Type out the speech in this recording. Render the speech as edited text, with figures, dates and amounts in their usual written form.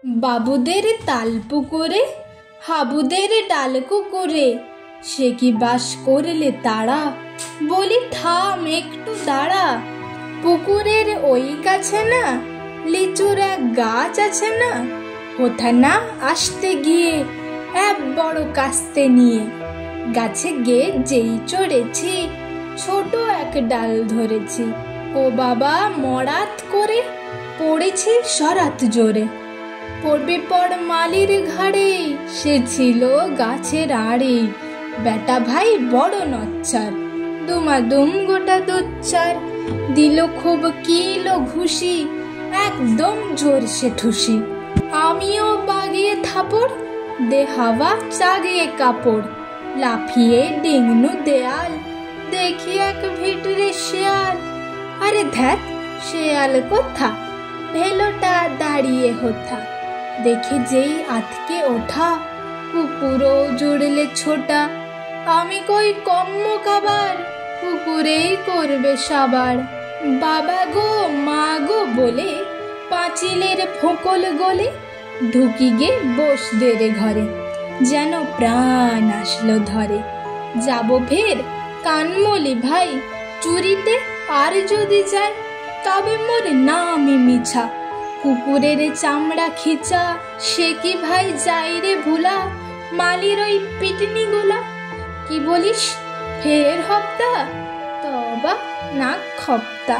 বাবুদের তাল পুকুরে হাবুদের ডাল কুকুরে, সে কি বাস করলে তারা, বলি থাম একটু দাঁড়া। পুকুরের ওই গাছে না লিচুর এক গাছ আছে না, কোথা না আসতে গিয়ে এক বড় কাস্তে নিয়ে, গাছে গে যেই চড়েছি ছোট এক ডাল ধরেছি, ও বাবা মরাত করে পড়েছি সরাত জোরে। পড়বে পর মালির ঘাড়ে, সে ছিল গাছের আড়ে, বেটা ভাই বড় নচ্চার, দুমাদুম গোটা দুচ্চার, দিল খুব কিলো ঘুষি, একদম জোর সে ঠুসি। আমিও বাগিয়ে থাপড়, দে হাওয়া চাগিয়ে কাপড়, লাফিয়ে ডিঙনু দেয়াল, দেখি এক ভিটরে শেয়াল। আরে ধ্যাত, শেয়াল কোথা, ভেলোটা দাঁড়িয়ে হোথা, দেখে যেই আতকে ওঠা, কুকুরও জুড়লে ছোটা। আমি কই কম্ম কাবার, কুকুরেই করবে সাবার। বাবা গো মা গো বলে পাঁচিলের ফোঁকল গলে, ঢুকি গে বস দে রে ঘরে, যেন প্রাণ আসলো ধরে। যাব ফের কানমলি ভাই চুরিতে, আর যদি যাই তবে মোর নামই মিছা। কুকুরের চামড়া খিচা, সে কি ভাই যাই রে ভুলা, মালির ওই পিটনি গোলা। কি বলিস ফের হপ্তা, তবা না খপ্তা।